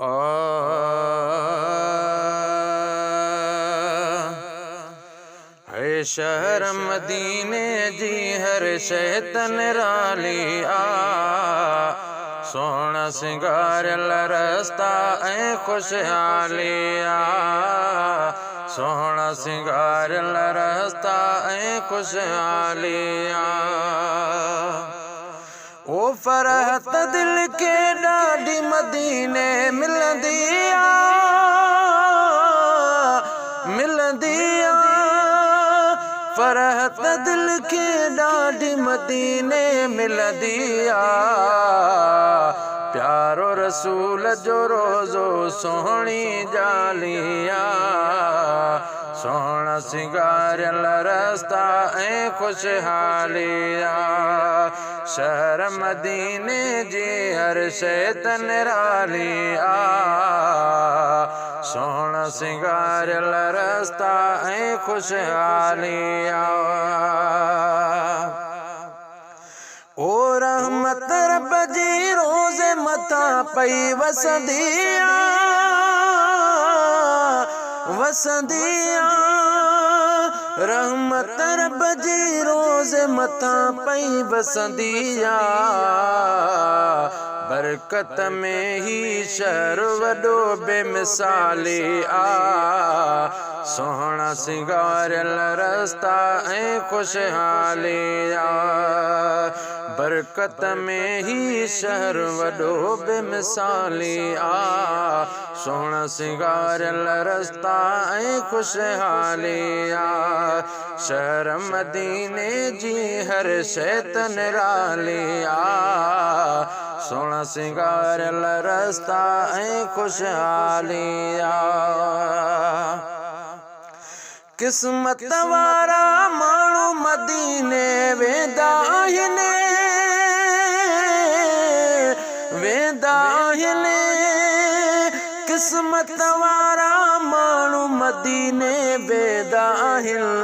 आ है शहर मदीने जी हर शैतन राली आ सोना सिंगारल रस्ता ऐ खुशहाली आ सोना सिंगारल रस्ता ऐ खुशहाली आ ओ फरहत दिल के ॾाढी मदीने मिलंदी आ फरहत दिल के ॾाढी मदीने मिलंदी आ प्यारो रसूल जो रोज़ो सोहणी जाली आ सोहणा सिंगारल रस्ता ऐं खुशहाली आ शहर मदीने जी हर शइ निराली आ सोहणा सिंगारल रस्ता ऐं खुशहाली आ ओ रहमत रब जी रोज़े मथा पई वसंदी आ रहमत रब जी रोज़े मथा पई वसंदी आ बरकत में ही शहर वॾो बेमिसाली आ सोहणा सिंगारल रस्ता ऐं खुशहाली आ बरकत में ही शहर वॾो बेमिसाली आ सोहणा सिंगारल रस्ता ऐं खुशहाली आ शहर मदीने जी हर शइ निराली आ सोहणा सिंगारल रस्ता ऐं खुशहाली आ किस्मत वारा माण्हू मदीने वेंदा आहिनि किस्मत वारा माण्हू मदीने वेंदा आहिनि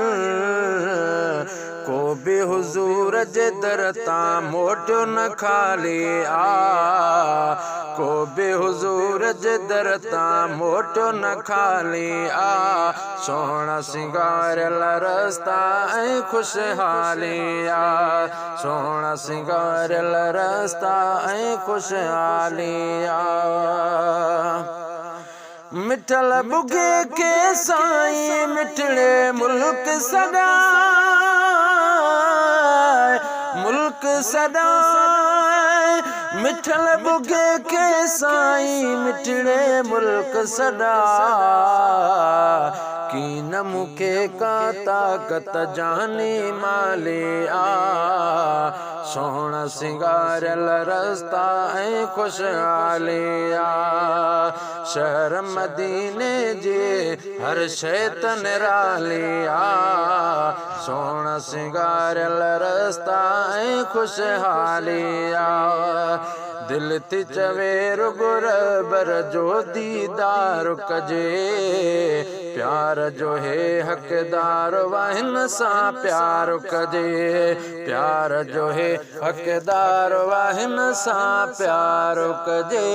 को बि हुज़ूर जे दर तां मोटियो न खाली आ को बि हुज़ूर जे दर तां मोटियो न खाली आ सोहणा सिंगारल रस्ता ऐं खुशहाली आ सोहणा सिंगारल रस्ता ऐं खुशहाली आ मिठल बुगे के साईं मिठड़े मुल्क सदा मिठल बुगे के साईं मिठड़े मुल्क सदा की न मूंखे का ताकत जानी माली आ सोहणा सिंगारल रस्ता ऐं खुशहाली आ शहर मदीने जी हर शइ निराली आ सोहणा सिंगारल रस्ता ऐं खुशहाली आ दिल थी चवे रुगो रबर जो दीदार कजे प्यार जो है हक़दार वाहिन सां प्यार कजे प्यार जो है हक़दार वाहिन सां प्यार कजे